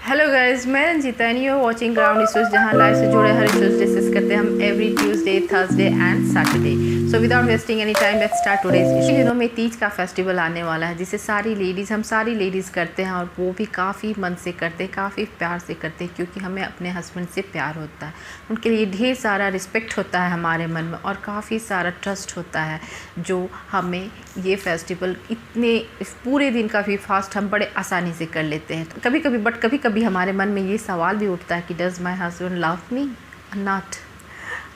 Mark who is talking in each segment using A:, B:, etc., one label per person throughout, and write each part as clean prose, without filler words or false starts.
A: Hello guys, मैं Ranjeeta and you are watching Ground Issues, जहां life से जुड़े हर इश्यूज डिस्कस करते हैं हम every Tuesday, Thursday and Saturday. So without wasting any time let's start today's issue. दिनों में तीज का फेस्टिवल आने वाला है, जिसे हम सारी लेडीज़ करते हैं, और वो भी काफ़ी मन से करते हैं, काफ़ी प्यार से करते हैं, क्योंकि हमें अपने हस्बैंड से प्यार होता है, उनके लिए ढेर सारा रिस्पेक्ट होता है हमारे मन में, और काफ़ी सारा ट्रस्ट होता है, जो हमें ये फेस्टिवल इतने पूरे दिन का भी फास्ट हम बड़े आसानी से कर लेते हैं। तो कभी कभी हमारे मन में ये सवाल भी उठता है कि does my husband love me not,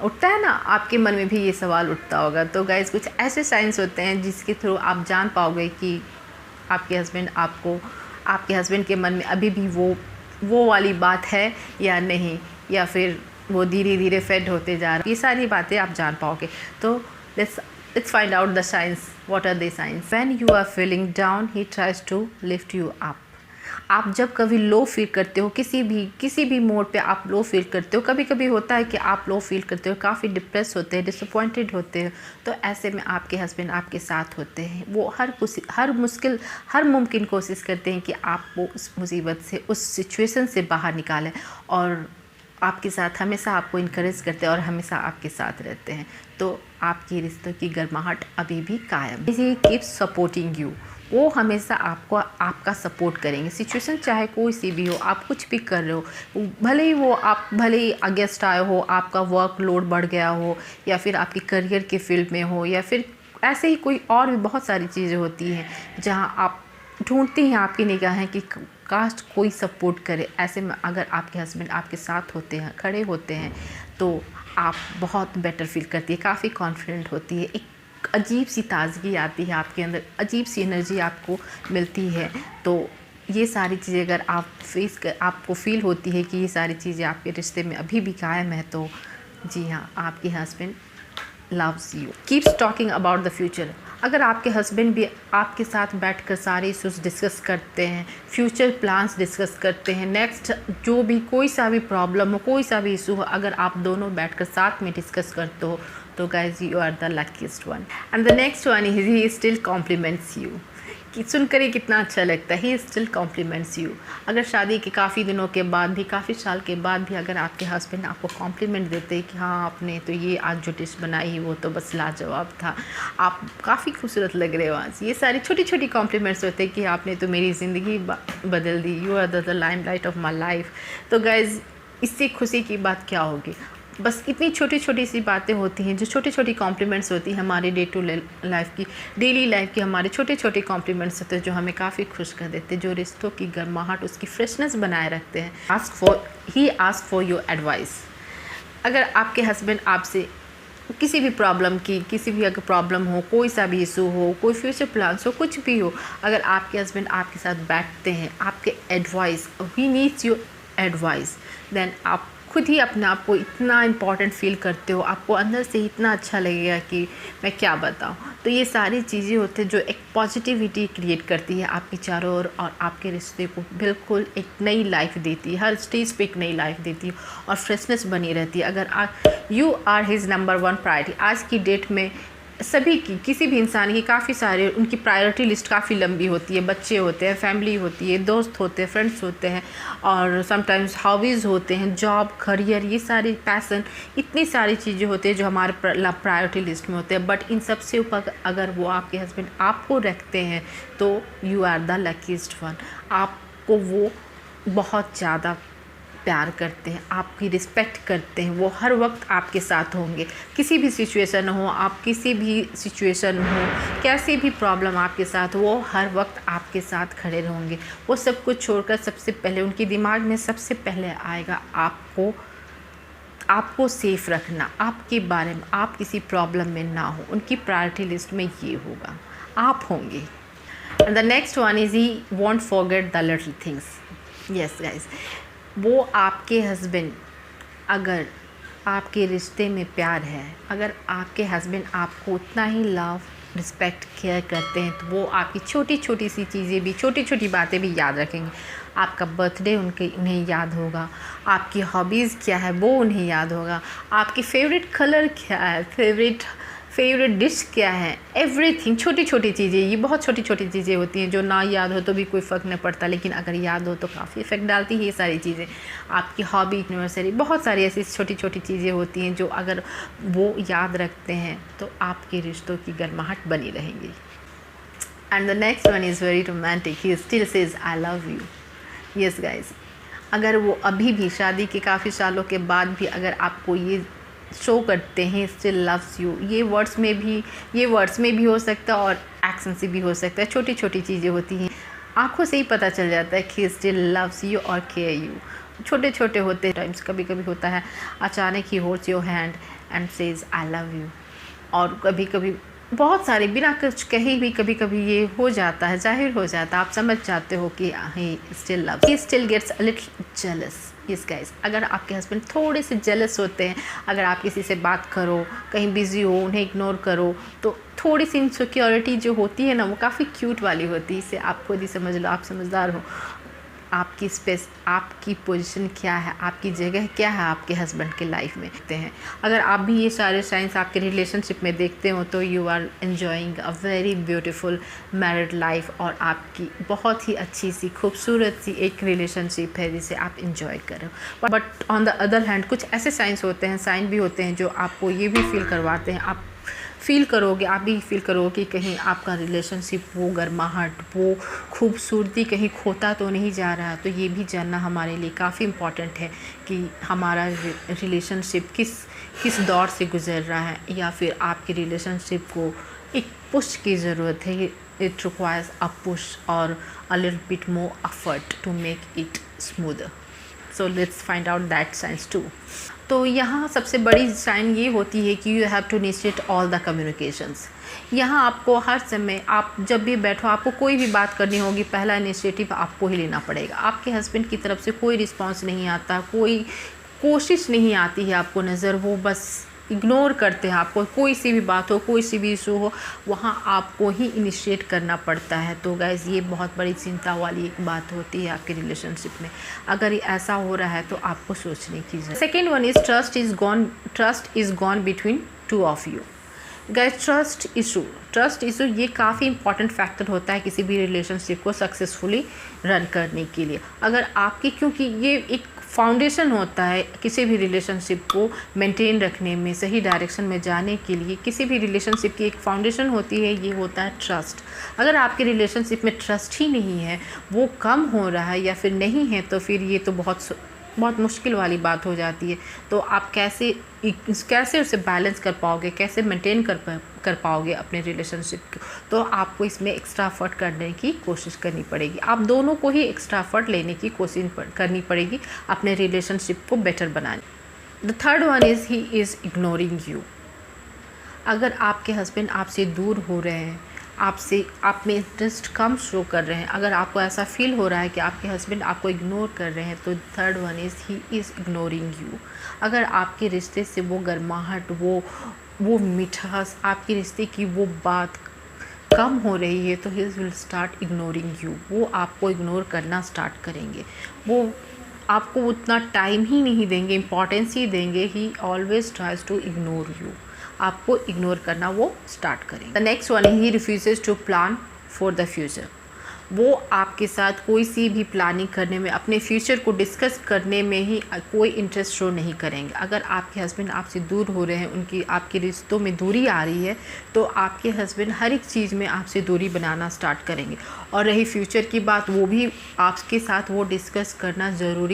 A: उठता है ना, आपके मन में भी ये सवाल उठता होगा। तो गाइस, कुछ ऐसे साइंस होते हैं जिसके थ्रू आप जान पाओगे कि आपके हस्बैंड के मन में अभी भी वो वाली बात है या नहीं, या फिर वो धीरे धीरे फेड होते जा रहा है। ये सारी बातें आप जान पाओगे। तो let's find out the signs. What are the signs? When you are feeling down, he tries to lift you up. आप जब कभी लो फील करते हो, किसी भी मोड पे आप लो फील करते हो, कभी कभी होता है कि आप लो फील करते हो, काफ़ी डिप्रेस होते हैं, डिसअपॉइंटेड होते हैं, तो ऐसे में आपके हस्बैंड आपके साथ होते हैं। वो हर मुमकिन कोशिश करते हैं कि आपको उस मुसीबत से, उस सिचुएशन से बाहर निकालें, और आपके साथ हमेशा आपको इनकरेज करते हैं और हमेशा आपके साथ रहते हैं। तो आपकी रिश्तों की गर्माहट अभी भी कायम है। ही कीप्स सपोर्टिंग यू, वो हमेशा आपका सपोर्ट करेंगे, सिचुएशन चाहे कोई सी भी हो, आप कुछ भी कर रहे हो, भले ही अगेंस्ट आए हो, आपका वर्क लोड बढ़ गया हो, या फिर आपकी करियर के फील्ड में हो, या फिर ऐसे ही कोई और भी बहुत सारी चीज़ें होती हैं जहाँ आप ढूंढती हैं आपकी निगाहें कि काश कोई सपोर्ट करे। ऐसे में अगर आपके हस्बैंड आपके साथ होते हैं, खड़े होते हैं, तो आप बहुत बेटर फील करती है, काफ़ी कॉन्फिडेंट होती है, एक अजीब सी ताजगी आती है आपके अंदर, अजीब सी एनर्जी आपको मिलती है। तो ये सारी चीज़ें अगर आपको फील होती है कि ये सारी चीज़ें आपके रिश्ते में अभी भी कायम है, तो जी हाँ, आपके husband loves you. Keeps talking about the future, अगर आपके हस्बैंड भी आपके साथ बैठकर सारे इश्यूज डिस्कस करते हैं, फ्यूचर प्लान्स डिस्कस करते हैं, नेक्स्ट जो भी कोई सा भी प्रॉब्लम हो, कोई सा भी इशू हो, अगर आप दोनों बैठकर साथ में डिस्कस करते हो, तो guys you are the luckiest one. And the next one is he still compliments you, कि सुनकर ही कितना अच्छा लगता है, ही स्टिल कॉम्प्लीमेंट्स यू। अगर शादी के काफ़ी दिनों के बाद भी, काफ़ी साल के बाद भी, अगर आपके हस्बैंड आपको कॉम्प्लीमेंट देते हैं कि हाँ, आपने तो ये आज जो डिश बनाई वो तो बस लाजवाब था, आप काफ़ी खूबसूरत लग रहे हो आज, ये सारी छोटी छोटी कॉम्प्लीमेंट्स होते हैं कि आपने तो मेरी ज़िंदगी बदल दी, you are the limelight of my life. तो गाइज, इससे खुशी की बात क्या होगी। बस इतनी छोटी छोटी सी बातें होती हैं, जो छोटी छोटी कॉम्प्लीमेंट्स होती हैं हमारे डेली लाइफ की हमारे छोटे छोटे कॉम्प्लीमेंट्स होते हैं, जो हमें काफ़ी खुश कर देते हैं, जो रिश्तों की गर्माहट, उसकी फ्रेशनेस बनाए रखते हैं। आस्क फॉर योर एडवाइस, अगर आपके हस्बैंड आपसे किसी भी अगर प्रॉब्लम हो, कोई सा भी इशू हो, कोई फ्यूचर प्लान्स हो, कुछ भी हो, अगर आपके हस्बैंड आपके साथ बैठते हैं, आपके advice, he needs your advice, then आप खुद ही अपने आप को इतना इम्पॉर्टेंट फील करते हो, आपको अंदर से इतना अच्छा लगेगा कि मैं क्या बताऊँ। तो ये सारी चीज़ें होती हैं जो एक पॉजिटिविटी क्रिएट करती है आपकी चारों ओर, और आपके रिश्ते को बिल्कुल एक नई लाइफ देती है, हर स्टेज पे एक नई लाइफ देती है, और फ्रेशनेस बनी रहती है। अगर you are his number one priority, आज की डेट में सभी की, किसी भी इंसान की काफ़ी सारे उनकी प्रायोरिटी लिस्ट काफ़ी लंबी होती है। बच्चे होते हैं, फैमिली होती है, दोस्त होते हैं, फ्रेंड्स होते हैं, और समटाइम्स हॉबीज़ होते हैं, जॉब, करियर, ये सारी पैसन, इतनी सारी चीज़ें होती हैं जो हमारे प्रायोरिटी लिस्ट में होते हैं। बट इन सबसे ऊपर अगर वो आपके हस्बैंड आपको रखते हैं, तो you are the luckiest one. आपको वो बहुत ज़्यादा प्यार करते हैं, आपकी रिस्पेक्ट करते हैं, वो हर वक्त आपके साथ होंगे, कैसी भी सिचुएशन हो, कैसी भी प्रॉब्लम आपके साथ, वो हर वक्त आपके साथ खड़े रहेंगे। वो सब कुछ छोड़कर सबसे पहले उनके दिमाग में सबसे पहले आएगा आपको सेफ रखना, आपके बारे में, आप किसी प्रॉब्लम में ना हो, उनकी प्रायोरिटी लिस्ट में ये होगा, आप होंगे। And the next one is he want forget the little things. Yes guys, वो आपके हस्बैंड, अगर आपके रिश्ते में प्यार है, अगर आपके हस्बैंड आपको उतना ही लव, रिस्पेक्ट, केयर करते हैं, तो वो आपकी छोटी छोटी सी चीज़ें भी, छोटी छोटी बातें भी याद रखेंगे। आपका बर्थडे उन्हें याद होगा, आपकी हॉबीज़ क्या है वो उन्हें याद होगा, आपकी फेवरेट कलर क्या है, फेवरेट डिश क्या है, एवरीथिंग, छोटी छोटी चीज़ें, ये बहुत छोटी छोटी चीज़ें होती हैं जो ना याद हो तो भी कोई फ़र्क नहीं पड़ता, लेकिन अगर याद हो तो काफ़ी इफ़ेक्ट डालती है ये सारी चीज़ें। आपकी हॉबी, एनिवर्सरी, बहुत सारी ऐसी छोटी छोटी चीज़ें होती हैं जो अगर वो याद रखते हैं तो आपके रिश्तों की गर्माहट बनी रहेंगी। And the next one is very romantic, he still says I love you. Yes guys, अगर वो अभी भी शादी के काफ़ी सालों के बाद भी अगर आपको ये शो करते हैं स्टिल लव्स यू, ये वर्ड्स में भी हो सकता है और एक्शन से भी हो सकता है। छोटी छोटी चीज़ें होती हैं, आंखों से ही पता चल जाता है कि स्टिल लव्स यू और केयर यू। छोटे छोटे होते टाइम्स, कभी कभी होता है अचानक ही holds your hand and says I love you, और कभी कभी बहुत सारे बिना कुछ कहीं भी कभी कभी ये हो जाता है, जाहिर हो जाता है, आप समझ जाते हो कि he still loves, he still gets a little jealous. Yes guys, अगर आपके हस्बैंड थोड़े से जेलस होते हैं, अगर आप किसी से बात करो, कहीं बिजी हो, उन्हें इग्नोर करो, तो थोड़ी सी इनसिक्योरिटी जो होती है ना, वो काफ़ी क्यूट वाली होती है। इसे आप खुद ही समझ लो, आप समझदार हो। आपकी स्पेस, आपकी पोजीशन क्या है, आपकी जगह क्या है आपके हस्बैंड के लाइफ में देखते हैं। अगर आप भी ये सारे साइंस आपके रिलेशनशिप में देखते हो तो you are enjoying a very beautiful married life, और आपकी बहुत ही अच्छी सी खूबसूरत सी एक रिलेशनशिप है जिसे आप इंजॉय कर रहे हो। But on the other hand कुछ ऐसे साइंस होते हैं, साइन भी होते हैं जो आपको ये भी फील करवाते हैं, आप आप भी फील करोगे कि कहीं आपका रिलेशनशिप, वो गर्माहट, वो खूबसूरती कहीं खोता तो नहीं जा रहा। तो ये भी जानना हमारे लिए काफ़ी इम्पॉर्टेंट है कि हमारा रिलेशनशिप किस दौर से गुज़र रहा है, या फिर आपके रिलेशनशिप को एक पुश की ज़रूरत है। इट रिक्वायर्स अ पुश और a little bit more effort to make it smoother. So let's find out that signs too. तो यहाँ सबसे बड़ी साइन ये होती है कि you have to initiate all the communications. यहाँ आपको हर समय, आप जब भी बैठो, आपको कोई भी बात करनी होगी, पहला इनिशिएटिव आपको ही लेना पड़ेगा। आपके हस्बैंड की तरफ से कोई रिस्पांस नहीं आता, कोई कोशिश नहीं आती है आपको नज़र, वो बस इग्नोर करते हैं आपको। कोई सी भी बात हो, कोई सी भी इशू हो, वहाँ आपको ही इनिशिएट करना पड़ता है। तो गाइज़, ये बहुत बड़ी चिंता वाली एक बात होती है आपके रिलेशनशिप में। अगर ये ऐसा हो रहा है तो आपको सोचने की ज़रूरत। Second one is trust is gone between two of you. Guys, trust issue ये काफ़ी इंपॉर्टेंट फैक्टर होता है किसी भी रिलेशनशिप को सक्सेसफुली रन करने के लिए। अगर आपकी, क्योंकि ये एक फाउंडेशन होता है किसी भी रिलेशनशिप को मेंटेन रखने में, सही डायरेक्शन में जाने के लिए किसी भी रिलेशनशिप की एक फाउंडेशन होती है, ये होता है ट्रस्ट। अगर आपके रिलेशनशिप में ट्रस्ट ही नहीं है, वो कम हो रहा है या फिर नहीं है, तो फिर ये तो बहुत मुश्किल वाली बात हो जाती है। तो आप कैसे उसे बैलेंस कर पाओगे, कैसे मेंटेन कर पाओगे अपने रिलेशनशिप को। तो आपको इसमें एक्स्ट्रा एफर्ट करने की कोशिश करनी पड़ेगी। आप दोनों को ही एक्स्ट्रा एफर्ट लेने की कोशिश करनी पड़ेगी अपने रिलेशनशिप को बेटर बनाने। The third one is he is ignoring you. अगर आपके हस्बैंड आपसे दूर हो रहे हैं, आप में इंटरेस्ट कम शो कर रहे हैं, अगर आपको ऐसा फील हो रहा है कि आपके हस्बैंड आपको इग्नोर कर रहे हैं, तो third one is he is ignoring you. अगर आपके रिश्ते से वो गर्माहट, वो मिठास, आपके रिश्ते की वो बात कम हो रही है, तो he will start ignoring you. वो आपको इग्नोर करना स्टार्ट करेंगे, वो आपको उतना टाइम ही नहीं देंगे, इम्पॉर्टेंस ही देंगे। He always tries to ignore you. आपको इग्नोर करना वो स्टार्ट करेंगे। The next one, he refuses to plan for the future. वो आपके साथ कोई सी भी प्लानिंग करने में, अपने फ्यूचर को डिस्कस करने में ही कोई इंटरेस्ट शो नहीं करेंगे। अगर आपके हस्बैंड आपसे दूर हो रहे हैं, आपके रिश्तों में दूरी आ रही है, तो आपके हस्बैंड हर एक चीज़ में आपसे दूरी बनाना स्टार्ट करेंगे। और रही फ्यूचर की बात, वो भी आपके साथ वो डिस्कस करना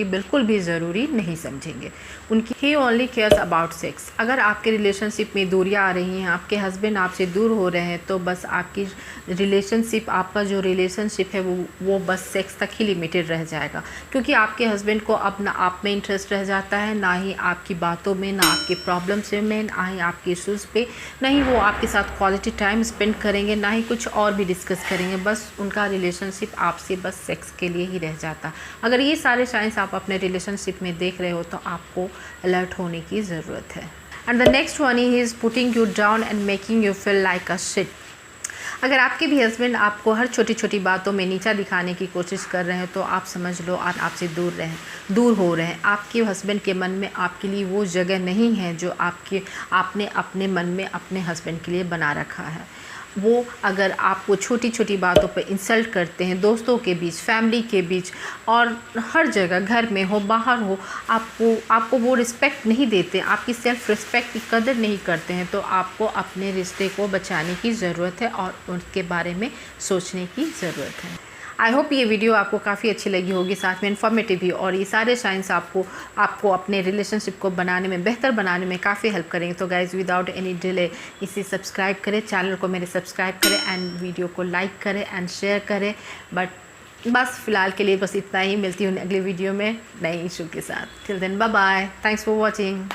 A: बिल्कुल भी ज़रूरी नहीं समझेंगे। ही ओनली केयर्स अबाउट सेक्स। अगर आपके रिलेशनशिप में दूरियाँ आ रही हैं, आपके हस्बैंड आपसे दूर हो रहे हैं, तो बस आपकी रिलेशनशिप, आपका जो रिलेशनशिप है वो बस सेक्स तक ही लिमिटेड रह जाएगा। क्योंकि आपके हस्बैंड को अब ना आप में इंटरेस्ट रह जाता है, ना ही आपकी बातों में, ना आपके प्रॉब्लम्स में, ना ही आपके इश्यूज़ पे, ना ही वो आपके साथ क्वालिटी टाइम स्पेंड करेंगे, ना ही कुछ और भी डिस्कस करेंगे। बस उनका रिलेशनशिप आपसे बस सेक्स के लिए ही रह जाता। अगर ये सारे साइंस आप अपने रिलेशनशिप में देख रहे हो, तो आपको अलर्ट होने की ज़रूरत है। And the next one, he is putting you down and making you feel like a shit. अगर आपके भी हस्बैंड आपको हर छोटी छोटी बातों में नीचा दिखाने की कोशिश कर रहे हैं तो आप समझ लो आप आपसे दूर हो रहे हैं। आपके हस्बैंड के मन में आपके लिए वो जगह नहीं है जो आपने अपने मन में अपने हस्बैंड के लिए बना रखा है। वो अगर आपको छोटी छोटी बातों पर इंसल्ट करते हैं, दोस्तों के बीच, फैमिली के बीच और हर जगह, घर में हो बाहर हो, आपको वो रिस्पेक्ट नहीं देते, आपकी सेल्फ़ रिस्पेक्ट की कदर नहीं करते हैं, तो आपको अपने रिश्ते को बचाने की ज़रूरत है और उनके बारे में सोचने की ज़रूरत है। आई होप ये वीडियो आपको काफ़ी अच्छी लगी होगी, साथ में इन्फॉर्मेटिव भी, और ये सारे साइंस आपको अपने रिलेशनशिप को बनाने में, बेहतर बनाने में काफ़ी हेल्प करेंगे। तो गाइज़ विदाउट एनी डिले इसे सब्सक्राइब करें, चैनल को मेरे सब्सक्राइब करें एंड वीडियो को लाइक करें एंड शेयर करें। बस फ़िलहाल के लिए बस इतना ही। मिलती हूँ अगले वीडियो में नए इशू के साथ। Till then bye bye, thanks for watching.